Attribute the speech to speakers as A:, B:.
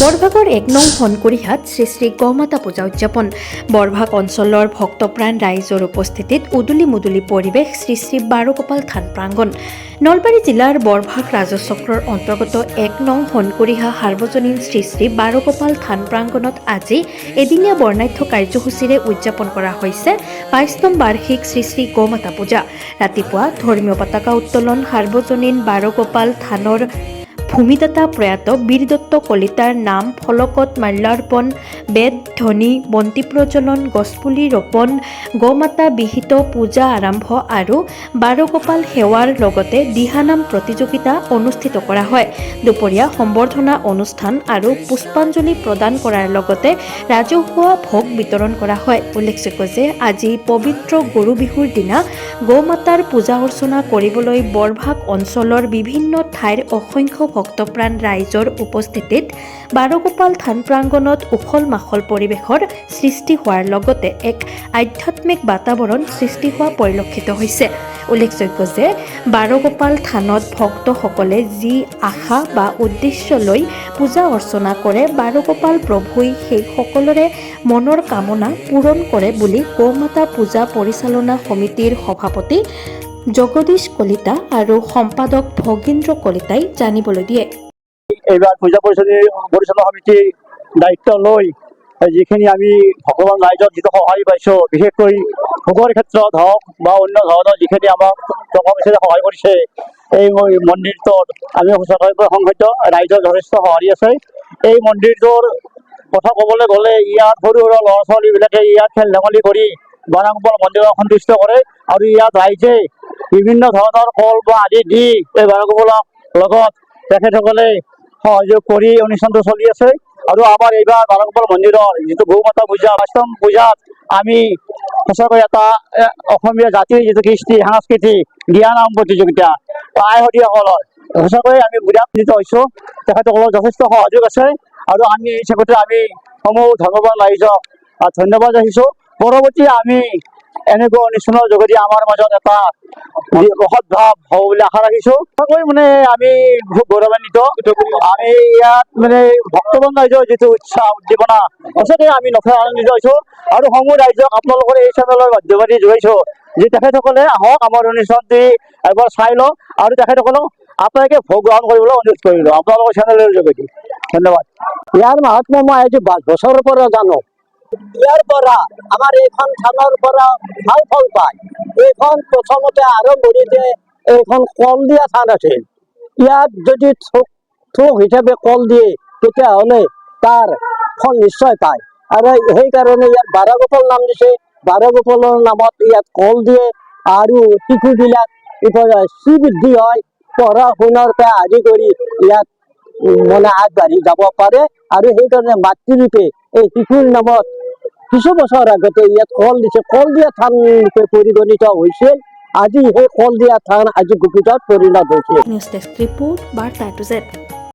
A: বৰভাগৰ ১ নং হনকুৰিহাট শ্ৰী শ্ৰী গৌমাতা পূজা উদযাপন। বৰভাগ অঞ্চলৰ ভক্তপ্ৰাণ ৰাইজৰ উপস্থিতিত উদুলি মুদুলি পৰিৱেশ শ্ৰী শ্ৰী বাৰগোপাল থান প্ৰাংগণ। নলবাৰী জিলাৰ বৰভাগ ৰাজচক্ৰৰ অন্তৰ্গত ১ নং হনকুৰিহা সাৰ্বজনীন শ্ৰী শ্ৰী বাৰগোপাল থান প্ৰাংগণত আজি এদিনীয়া বৰ্ণাঢ্য কাৰ্যসূচীৰে উদযাপন কৰা হৈছে ২২তম বাৰ্ষিক শ্ৰী শ্ৰী গৌমাতা পূজা। ৰাতিপুৱা ধৰ্মীয় পতাকা উত্তোলন, সাৰ্বজনীন বাৰগোপাল থানৰ ভূমিদাতা প্ৰয়াত বীৰদত্ত কলিতাৰ নাম ফলকত মাল্যাৰ্পণ, বেদ ধ্বনি, বন্তি প্ৰজ্বলন, গছপুলি ৰোপণ, গৌমাতা বিহিত পূজা আৰম্ভ আৰু বাৰগোপাল সেৱাৰ লগতে দিহানাম প্ৰতিযোগিতা অনুষ্ঠিত কৰা হয়। দুপৰীয়া সম্বৰ্ধনা অনুষ্ঠান আৰু পুষ্পাঞ্জলি প্ৰদান কৰাৰ লগতে ৰাজহুৱা ভোগ বিতৰণ কৰা হয়। উল্লেখযোগ্য যে আজি পবিত্ৰ গৰু বিহুৰ দিনা গৌমাতাৰ পূজা অৰ্চনা কৰিবলৈ বৰভাগ অঞ্চলৰ বিভিন্ন ঠাইৰ অসংখ্য ভক্তপ্ৰাণ ৰাইজৰ উপস্থিতিত বাৰগোপাল থান প্ৰাংগণত উখল মাখল পৰিৱেশৰ সৃষ্টি হোৱাৰ লগতে এক আধ্যাত্মিক বাতাবৰণ সৃষ্টি হোৱা পৰিলক্ষিত হৈছে। উল্লেখযোগ্য যে বাৰগোপাল থানত ভক্তসকলে যি আশা বা উদ্দেশ্য লৈ পূজা অৰ্চনা কৰে, বাৰগোপাল প্ৰভুই সেই সকলোৰে মনৰ কামনা পূৰণ কৰে বুলি গৌমাতা পূজা পৰিচালনা সমিতিৰ সভাপতি জগদীশ কলিতা আৰু সম্পাদক ভগীন্দ্ৰ কলিতাই জানিবলৈ দিয়ে।
B: এইবাৰ পূজা পৰিচালনা সমিতিৰ দায়িত্ব লৈ যিখিনি আমি ভগৱান ৰাইজৰ যিটো সহায় পাইছোঁ, বিশেষকৈ ভোগৰ ক্ষেত্ৰত হওক বা অন্য ধৰণৰ যিখিনি আমাক টকা পইচাৰে সহায় কৰিছে, এই মন্দিৰটোত আমি সঁচাকৈ সংহত ৰাইজৰ যথেষ্ট সঁহাৰি আছে। এই মন্দিৰটোৰ কথা ক'বলৈ গ'লে ইয়াত সৰু সৰু ল'ৰা ছোৱালীবিলাকে ইয়াত খেল ধেমালি কৰি বাৰগোপাল মন্দিৰক সন্তুষ্ট কৰে আৰু ইয়াত ৰাইজে বিভিন্ন ধৰণৰ কল বা আদি দি এই বাৰগোপালক লগত তেখেতসকলে সহযোগ কৰি অনুষ্ঠানটো চলি আছে। আৰু আমাৰ এইবাৰ বাৰগোপাল মন্দিৰৰ যিটো গৌমাতা পূজা, ২২তম পূজাত আমি সঁচাকৈ এটা অসমীয়া জাতিৰ যিটো কৃষ্টি সংস্কৃতি দিহানাম প্ৰতিযোগিতা আইসকলৰ সঁচাকৈ আমি বিৰান্বিত হৈছোঁ। তেখেতসকলৰ যথেষ্ট সহযোগ আছে আৰু আমি এই হিচাপতে আমি সমূহ ধৰ্মৱান ৰাইজক ধন্যবাদ ৰাখিছোঁ। পৰৱৰ্তী আমি এনেকুৱা অনুষ্ঠানৰ যোগেদি আমাৰ মাজত এটা সদ্ভাৱ হ'ব বুলি আশা ৰাখিছোঁ। সঁচাকৈ আমি খুব গৌৰৱান্বিত। আমি ইয়াত ভক্তবান ৰাইজৰ যিটো উৎসাহ উদ্দীপনা সঁচাকৈ আমি নথৈ আনন্দিত হৈছোঁ আৰু সমূহ ৰাইজক আপোনালোকৰ এই চেনেলৰ মাধ্যমেদি জনাইছোঁ যে তেখেতসকলে আহক, আমাৰ অনুষ্ঠানটি এবাৰ চাই লওক আৰু তেখেতসকলক আপোনালোকে ভোগ গ্ৰহণ কৰিবলৈ অনুৰোধ কৰিলোঁ আপোনালোকৰ চেনেলৰ যোগেদি। ধন্যবাদ।
C: ইয়াৰ মাহাত্ম্য মই আজি ৫ বছৰৰ পৰা জানো। ইয়াৰ পৰা আমাৰ এইখন থানৰ পৰা ভাল ফল পায়। এইখন প্ৰথমতে আৰম্ভণিতে এইখন কল দিয়া থান আছিল। ইয়াত যদি থোক হিচাপে কল দিয়ে তেতিয়াহ'লে তাৰ ফল নিশ্চয় পায় আৰু সেইকাৰণে ইয়াত বাৰগোপাল নাম দিছে। বাৰগোপালৰ নামত ইয়াত কল দিয়ে আৰু শিশুবিলাক শ্ৰীবৃদ্ধি হয়, পঢ়া শুনাৰ পৰা আদি কৰি ইয়াত আগবাঢ়ি যাব পাৰে আৰু সেইকাৰণে মাতৃৰূপে এই শিশুৰ নামত কিছু বছৰ আগতে ইয়াত কল দিছে। কল দিয়া থান ৰূপে পৰিগণিত হৈছিল। আজি সেই কল দিয়া থান আজি গুপিতত পৰিণত হৈছে।
A: নিউজ ডেস্ক ৰিপোৰ্ট, বাৰ্তা টু জেড।